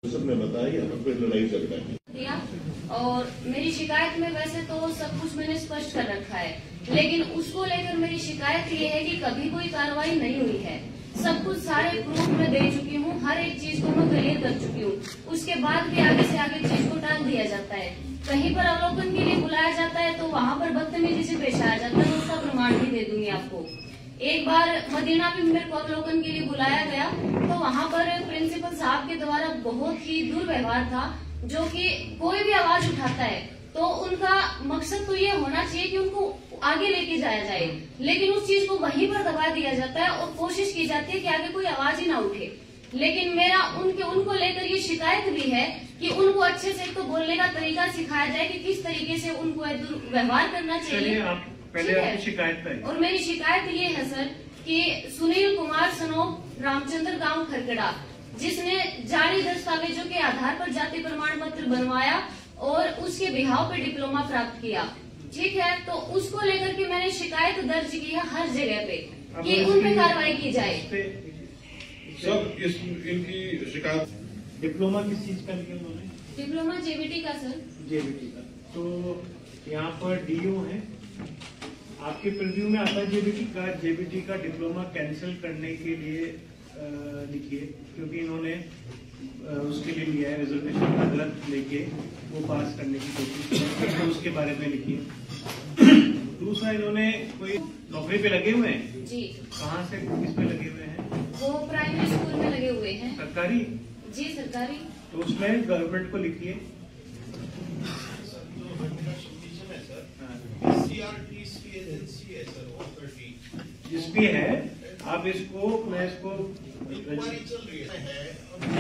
सबने बताया यहाँ पे लड़ाई झगड़ा है और मेरी शिकायत में वैसे तो सब कुछ मैंने स्पष्ट कर रखा है, लेकिन उसको लेकर मेरी शिकायत ये है कि कभी कोई कार्रवाई नहीं हुई है। सब कुछ सारे प्रूफ मैं दे चुकी हूँ, हर एक चीज को मैं क्लियर कर चुकी हूँ। उसके बाद भी आगे से आगे चीज को टाल दिया जाता है। कहीं पर अवलोकन के लिए बुलाया जाता है तो वहाँ पर बदतमीजी से पेश आया जाता है। उसका प्रमाण भी दे दूंगी आपको। एक बार मदीना में मेरे को अवलोकन के लिए बुलाया गया तो वहाँ पर प्रिंसिपल साहब के द्वारा बहुत ही दुर्व्यवहार था, जो कि कोई भी आवाज उठाता है तो उनका मकसद तो ये होना चाहिए कि उनको आगे लेके जाया जाए, लेकिन उस चीज को वहीं पर दबा दिया जाता है और कोशिश की जाती है कि आगे कोई आवाज ही ना उठे। लेकिन मेरा उनको लेकर ये शिकायत भी है कि उनको अच्छे से तो बोलने का तरीका सिखाया जाए कि किस तरीके से उनको दुर्व्यवहार करना चाहिए। पहले आपकी शिकायत है। और मेरी शिकायत ये है सर कि सुनील कुमार सनोप रामचंद्र गांव खरकड़ा, जिसने जाली दस्तावेजों के आधार पर जाति प्रमाण पत्र बनवाया और उसके बिहाव पे डिप्लोमा प्राप्त किया, ठीक है, तो उसको लेकर के मैंने शिकायत दर्ज की है हर जगह पे कि उन पे कार्रवाई की जाए। सब इनकी शिकायत। डिप्लोमा किस चीज का लिया उन्होंने? डिप्लोमा जेबीटी का सर। जेबीटी का। तो यहाँ पर डीओ है, आपके प्रिव्यू में आता है जेबीटी का डिप्लोमा कैंसिल करने के लिए लिखिए, क्योंकि इन्होंने उसके लिए लिया है रिजर्वेशन का गलत लेके वो पास करने की कोशिश की, तो उसके बारे में लिखिए। दूसरा, इन्होंने कोई नौकरी पे लगे हुए हैं जी। कहाँ से किस पे लगे हुए हैं? वो प्राइमरी स्कूल में लगे हुए हैं। सरकारी? जी सरकारी। तो उसमें गवर्नमेंट को लिखिए। जिसपी है आप इसको, मैं इसको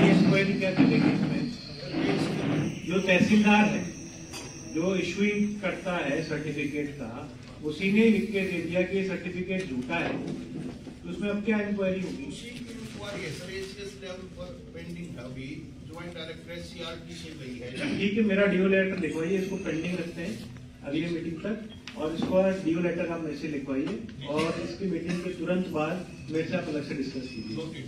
इंक्वायरी क्या करेंगे इसमें? जो तहसीलदार है, जो इशूइंग करता है सर्टिफिकेट का, उसी ने लिख के दे दिया कि ये सर्टिफिकेट झूठा है, तो उसमें अब क्या इंक्वायरी होगी? ठीक है, मेरा डीओ लेटर लिखवाइए, इसको पेंडिंग रखते हैं अगली मीटिंग तक, और इसको डीओ लेटर आप मेरे से लिखवाइए और इसकी मीटिंग के तुरंत बाद मेरे से आप अलग से डिस्कस कीजिए।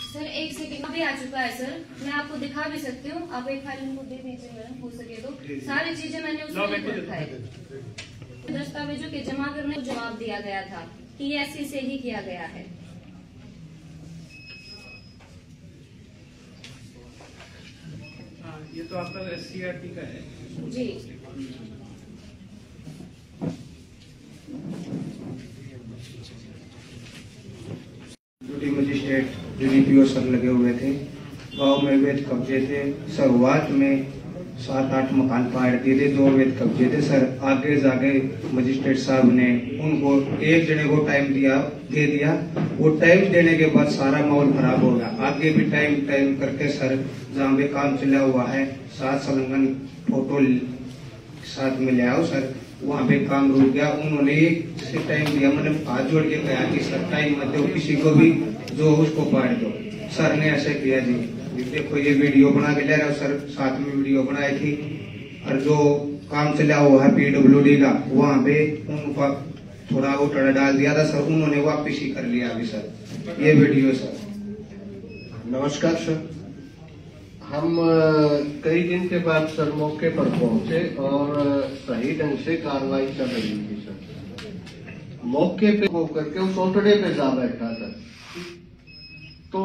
सर एक सेकंड अभी आ चुका है सर, मैं आपको दिखा भी सकती हूँ, आप एक फाइल उनको दे दीजिए मैडम, हो सके तो। सारी चीजें मैंने उसमें लिख रखा है। दस्तावेजों के जमा करने को जवाब दिया गया था, टीएससी से ही किया गया है। ये तो आपका SCRT का है जी। ड्यूटी मजिस्ट्रेट DDPO सर लगे हुए थे। गांव में अवैध कब्जे थे। शुरुआत में 7-8 मकान फाड़ दिए थे, 2 अवैध कब्जे थे सर। आगे जाके मजिस्ट्रेट साहब ने उनको एक जने को टाइम दे दिया। वो टाइम देने के बाद सारा माहौल खराब हो गया। आगे भी टाइम करके सर जहाँ भी काम चला हुआ है, 7 संलग्न फोटो साथ में ले आओ सर, वहाँ पे काम रुक गया। उन्होंने एक से टाइम दिया, मैंने हाथ जोड़ के कहा कि सर टाइम मत दो किसी को भी, जो उसको पाड़ दो। सर ने ऐसे किया जी, देखो ये वीडियो बना के ले रहा हूँ सर, साथ में वीडियो बनाई थी। और जो काम चला हुआ है PWD का, वहाँ पे उनका थोड़ा वो टड़ा डाल दिया था सर, उन्होंने वापिस ही कर लिया अभी सर ये वीडियो सर। नमस्कार सर, हम कई दिन के बाद सर मौके पर पहुंचे और सही ढंग से कार्रवाई चल रही थी सर। मौके पे होकर के उस ओटड़े पे जा बैठा सर, तो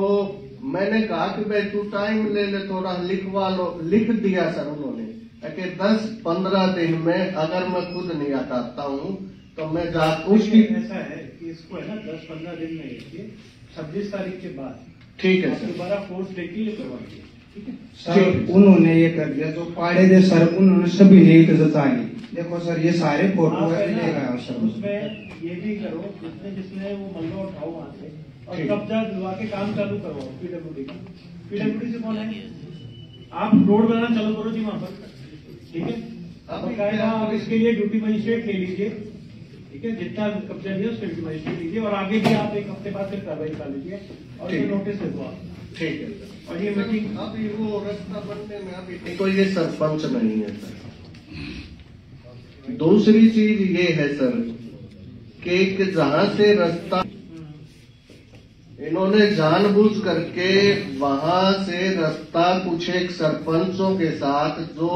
मैंने कहा कि भाई तू टाइम ले ले, थोड़ा लिखवा लो। लिख दिया सर उन्होंने कि 10-15 दिन में अगर मैं खुद नहीं हटाता हूँ तो मैं उसकी ऐसा है कि इसको है ना 10-15 दिन में लिखिए, 26 तारीख के बाद ठीक है सर दोबारा फोर्स लेके करवाइए। सर उन्होंने ये कर दिया, जो पाड़े थे सर उन्होंने सभी ने एक जताई। देखो सर ये सारे फोटो है सर, उसमें ये भी करो जिसने वो मल्लो उठाओ वहाँ से और कब्जा दिलवा के काम चालू करवाओ PWD का। PWD से कौन है? आप रोड बनाना चालू करो जी वहाँ पर, ठीक है। आप इसके लिए ड्यूटी मजिस्ट्रेट ले लीजिए, ठीक है, जितना कब्जा लिया उसके ड्यूटी मजिस्ट्रेट लीजिए, और आगे भी आप एक हफ्ते बाद फिर कार्रवाई कर लीजिए और ये नोटिस दे दो आप, ठीक है। और ये मीटिंग अभी वो रास्ता बनने में अभी तो ये सरपंच नहीं है सर। दूसरी चीज ये है सर कि जहां से रास्ता इन्होंने जानबूझ करके वहां से रास्ता कुछ एक सरपंचों के साथ जो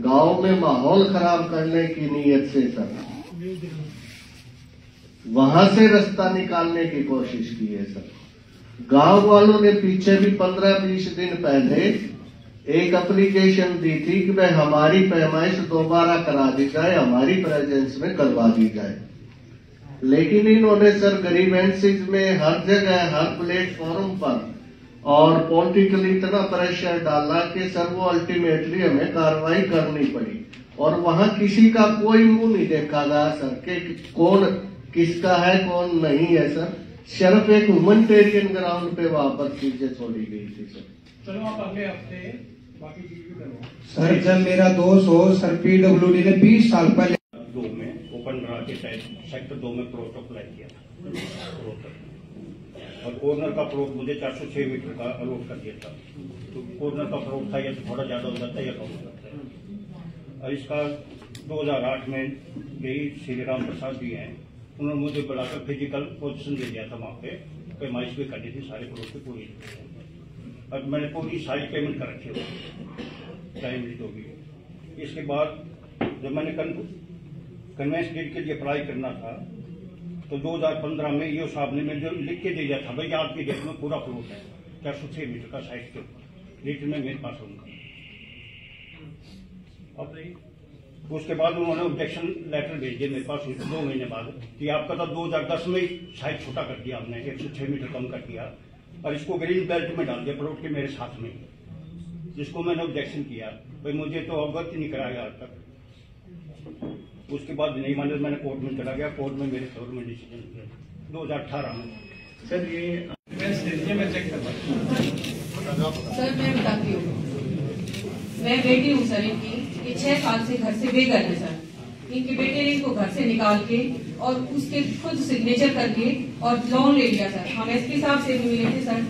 गांव में माहौल खराब करने की नीयत से सर वहां से रास्ता निकालने की कोशिश की है सर। गांव वालों ने पीछे भी 15-20 दिन पहले एक एप्लीकेशन दी थी कि भाई हमारी पैमाइश दोबारा करा दी जाए, हमारी प्रेजेंस में करवा दी जाए, लेकिन इन्होंने सर ग्रीवेंसेस में हर जगह हर प्लेटफॉर्म पर और पॉलिटिकली इतना प्रेशर डाला कि सर वो अल्टीमेटली हमें कार्रवाई करनी पड़ी और वहां किसी का कोई मुंह नहीं देखा गया सर कि कौन किसका है कौन नहीं है सर। सिर्फ एक ह्यूमैनिटेरियन ग्राउंड पे वहां पर चीजें छोड़ी गई थी सर। चलो आप अगले हफ्ते बाकी चीजें करो सर। जब मेरा दोस्त हो सर PWD ने 20 साल पहले 2 में ओपन ड्रा के तहत सेक्टर 2 में प्लॉट अप्लाई किया था और कॉर्नर का प्लॉट मुझे 406 मीटर का अलॉट कर दिया था। तो कॉर्नर का प्लॉट था या तो थोड़ा ज्यादा हो जाता है या कम हो जाता है। और इसका 2008 में यही श्री राम प्रसाद जी हैं, उन्होंने मुझे बुलाकर फिजिकल पोजीशन दे दिया था वहां पे, पैमाइश भी करनी थी सारे प्लॉट की पूरी और मैंने पूरी सारी पेमेंट कर रखी हुई टाइम जो भी। इसके बाद जब मैंने कन्वेंस डीड के लिए अप्लाई करना था तो 2015 में ईओ साहब ने मुझे लिख के दे दिया था भाई आज की डेट में पूरा प्लॉट है 406 मीटर का साइड के ऊपर, रिटर्न में मेरे पास होगा। अब उसके बाद उन्होंने ऑब्जेक्शन लेटर भेज दिया मेरे पास 2 महीने बाद कि आपका तो 2010 में साइज छोटा कर दिया हमने, 106 मीटर कम कर दिया और इसको ग्रीन बेल्ट में डाल दिया प्लॉट के मेरे साथ में, जिसको मैंने ऑब्जेक्शन किया भाई मुझे तो अवगत ही नहीं कराया आज तक। उसके बाद नहीं माने मैंने कोर्ट में चला गया, कोर्ट में मेरे फेवर में डिसीजन किया 2018 में। सर ये मैं चेक करवा सर मैं बताती हूँ, मैं बेटी हूँ सर इनकी, ये 6 साल से घर से बेघर है सर। इनके बेटे ने इनको घर से निकाल के और उसके खुद सिग्नेचर करके और लोन ले लिया सर। हम एसपी साहब से भी मिले थे सर,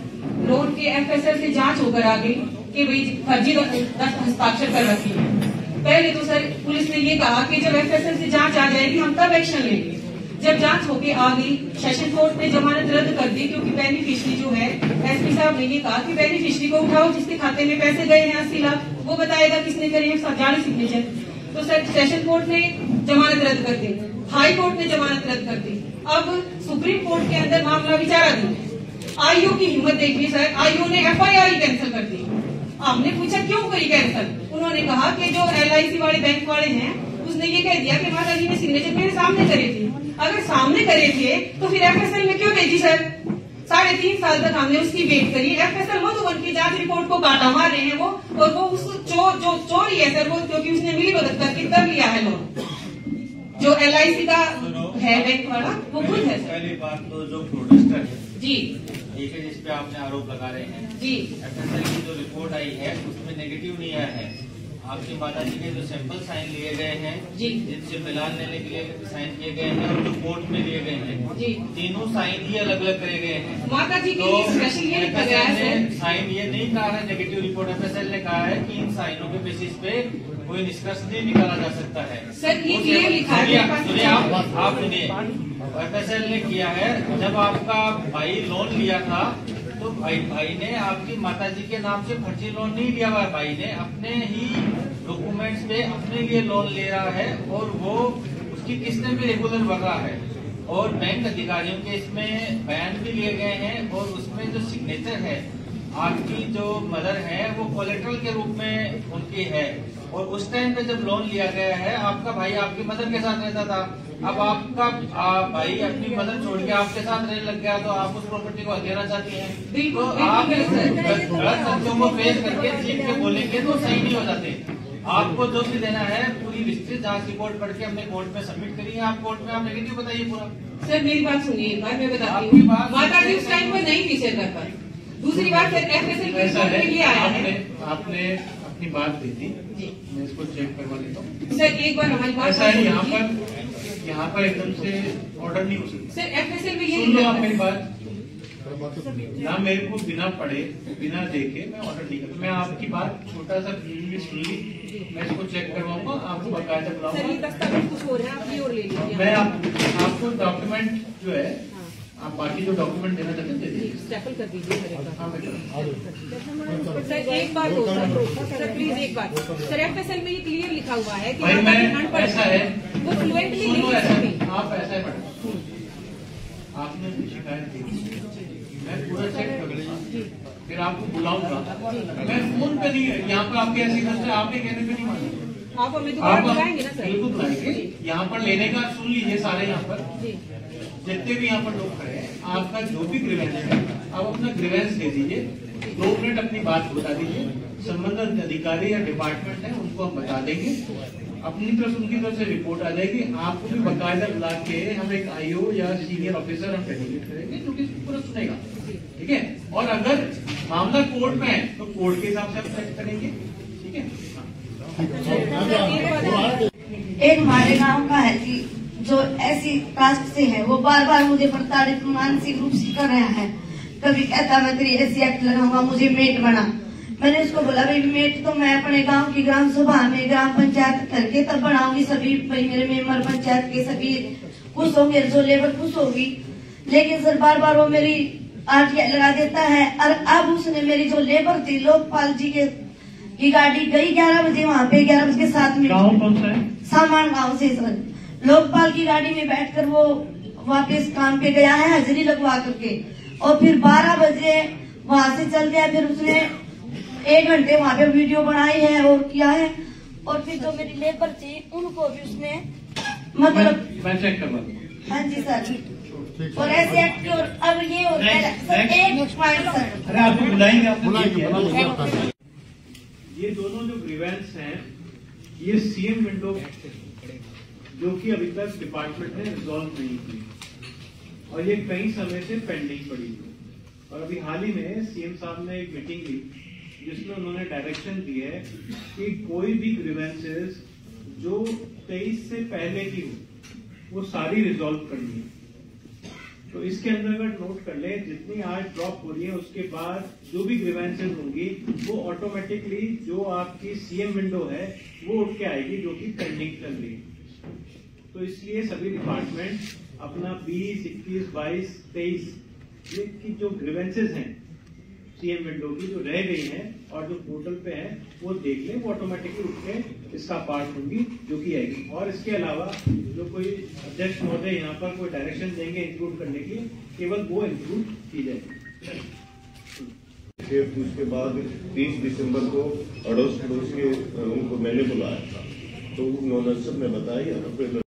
लोन के FSL से जांच होकर आ गई कि भाई फर्जी हस्ताक्षर कर रखी है। पहले तो सर पुलिस ने ये कहा कि जब FSL से जांच आ जाएगी हम तब एक्शन लेंगे। जब जांच होके आ गई सेशन कोर्ट ने जमानत रद्द कर दी क्योंकि बेनिफिशियरी जो है एसपी साहब ने ये कहा कि बेनिफिशियरी को उठाओ जिसके खाते में पैसे गए हैं 80 लाख, वो बताएगा किसने करे हैं जाली सिग्नेचर। तो सर सेशन कोर्ट ने जमानत रद्द कर दी, हाई कोर्ट ने जमानत रद्द कर दी, अब सुप्रीम कोर्ट के अंदर मामला विचाराधीन है। आईओ की हिम्मत देखिए सर, आईओ ने FIR कैंसिल कर दी। हमने पूछा क्यों करी कैंसिल, उन्होंने कहा कि जो LIC वाले बैंक वाले हैं उसने ये कह दिया कि माता जी ने सिग्नेचर मेरे सामने करे थे। अगर सामने करे थे तो फिर FSL में क्यों भेजी सर? 3.5 साल तक हमने उसकी वेट करी। FSL मधुबन की जांच रिपोर्ट को काटा मार रहे हैं वो, और वो उस चोर ही है सर वो, क्योंकि उसने मिली मदद करके तब लिया है लोन। जो LIC का है बैंक वाला वो खुद है सर। पहली बात तो जो प्रोटेस्टर है जी एक है जिस पे आपने आरोप लगा रहे हैं जी, FSL की जो रिपोर्ट आई है उसमें नेगेटिव नहीं आया है। आपकी माताजी के जो सैंपल साइन लिए गए हैं जी, जिनसे मिलान लेने के लिए साइन किए गए हैं और जो कोर्ट में लिए गए हैं जी, तीनों साइन ही अलग अलग करे गए हैं। माता जी के तो लिए स्पेशल ये लिखा गया है सर, साइन ये नहीं कहा है नेगेटिव रिपोर्ट FSL ने कहा है कि इन साइनों के बेसिस पे कोई निष्कर्ष नहीं निकाला जा सकता है। सर ये क्लियर लिखा है। सुनिए आप सुनिए, FSL ने किया है जब आपका भाई लोन लिया था तो भाई ने आपकी माताजी के नाम से फर्जी लोन नहीं लिया हुआ है, भाई ने अपने ही डॉक्यूमेंट्स पे अपने लिए लोन ले रहा है और वो उसकी किस्तें भी रेगुलर भर रहा है और बैंक अधिकारियों के इसमें बयान भी लिए गए हैं और उसमें जो सिग्नेचर है आपकी जो मदर है वो कोलेट्रल के रूप में उनकी है और उस टाइम पे जब लोन लिया गया है आपका भाई आपकी मदर के साथ रहता था। अब आपका भाई अपनी मदद छोड़ के आपके साथ रहने लग गया तो आप उस प्रॉपर्टी को हथियाना चाहती हैं। तो आप गलत तथ्यों को पेश करके जीत के बोलेंगे तो सही नहीं हो जाते। आपको जो भी देना है पूरी विस्तृत जांच रिपोर्ट पढ़ के हमने कोर्ट में सबमिट करी है। आप कोर्ट में आप नेगेटिव बताइए पूरा। सर मेरी बात सुनिए एक बार, मैं बताती हूँ। माता जी उस टाइम पर नहीं थी सर घर पर। दूसरी बात सर FSL के रिपोर्ट के लिए आया है। आपने अपनी बात दी थी, मैं इसको चेक करवा लेता हूँ। सर एक बार हमारी बात ऐसा है यहाँ पर एकदम से ऑर्डर नहीं हो सकता सर। FSL में ये सुन लो आप मेरी बात, ना मेरे को बिना पढ़े बिना देखे मैं ऑर्डर नहीं करता। मैं आपकी बात छोटा सा सुन ली, मैं इसको चेक करवाऊंगा, आपको बकायदा बुलाऊंगा। कुछ हो रहा है, आप ये और ले लीजिए। मैं आपको डॉक्यूमेंट जो है आप बाकी जो डॉक्यूमेंट देना चाहते हैं दे दीजिए। स्टैपल कर दीजिए मेरे पास। हाँ बेटा। सर एक बात हो सर प्लीज एक बात सर, FSL में ये क्लियर लिखा हुआ है कि भाई मैं ऐसा है, वो फ्लुएंटली सुनो नहीं ऐसा सकती। आप ऐसा है मैडम, आपने अपनी शिकायत दी, मैं पूरा चेक करूंगा, फिर आपको बुलाऊंगा। मैं फोन पे नहीं, यहाँ पर आपके ऐसी से आपके कहने पे नहीं मानूंगा। आप हमें दोबारा बुलाएंगे ना सर? बिल्कुल बुलाएंगे। यहाँ पर लेने का सुन लीजिए सारे, यहाँ पर जी जितने भी यहाँ पर लोग खड़े हैं, आपका जो भी ग्रीवेंस है आप अपना ग्रीवेंस दे दीजिए, 2 मिनट अपनी बात बता दीजिए, संबंधित अधिकारी या डिपार्टमेंट है उनको हम बता देंगे, अपनी तरफ उनकी तरफ से रिपोर्ट आ जाएगी, आपको भी बाकायदा बुला के हम एक IO या सीनियर ऑफिसर हम डेडिकेट करेंगे जो कि पूरा सुनेगा, ठीक है। और अगर मामला कोर्ट में है तो कोर्ट के हिसाब से हम सेट करेंगे, ठीक है। एक हमारे गांव का है कि जो ऐसी कास्ट से है, वो बार बार मुझे प्रताड़ित मानसिक रूप से कर रहा है। कभी कहता मैं तेरी ऐसी एक्ट लगाऊंगा, मुझे मेट बना। मैंने उसको बोला भाई मेट तो मैं अपने गांव की ग्राम सभा में ग्राम पंचायत करके तब बनाऊंगी, सभी भाई मेरे मेंबर पंचायत के सभी खुश होंगे, जो लेबर खुश होगी। लेकिन सर बार बार वो मेरी RTI लगा देता है। और अब उसने मेरी जो लेबर थी लोकपाल जी की गाड़ी गई 11 बजे, वहाँ पे 11:07 गाँव कौन सा है? सामान गांव से सर, लोकपाल की गाड़ी में बैठकर वो वापस काम पे गया है हाजिरी लगवा करके, और फिर 12 बजे वहाँ से चल गया। फिर उसने 1 घंटे वहाँ पे वीडियो बनाई है और किया है। और फिर जो मेरी लेबर थी उनको भी उसने मतलब मैं चेक करवा दूंगा। हाँ जी सर, और ऐसे एक्ट की। और अब ये होता है सर, एक पॉइंट सर, अरे आपको बुलाएंगे, आपको ये दोनों जो ग्रीवेंस हैं ये CM विंडो जो कि अभी तक डिपार्टमेंट ने रिजॉल्व नहीं की, और ये कई समय से पेंडिंग पड़ी हुई। और अभी हाल ही में CM साहब ने एक मीटिंग ली जिसमें उन्होंने डायरेक्शन दी है कि कोई भी ग्रीवेंसेस जो 23 से पहले की हो वो सारी रिजॉल्व करनी है। तो इसके अंदर अगर नोट कर ले, जितनी आज ड्रॉप हो रही है उसके बाद जो भी ग्रीवेंसेस होंगी वो ऑटोमेटिकली जो आपकी CM विंडो है वो उठ के आएगी जो कि पेंडिंग चल रही है। तो इसलिए सभी डिपार्टमेंट अपना 20, 21, 22, 23 ये की जो ग्रीवेंसेस हैं CM विंडो की जो रह गई हैं और जो पोर्टल पे है वो देख ले, वो ऑटोमेटिकली उठ के इसका पार्ट होंगी जो कि आएगी। और इसके अलावा जो कोई अध्यक्ष महोदय यहाँ पर कोई डायरेक्शन देंगे इंक्लूड करने की, केवल वो इंक्लूड की जाएगी। फिर उसके बाद 30 दिसंबर को अड़ोस पड़ोस के उनको मैंने बुलाया था, तो उन्होंने सब ने बताया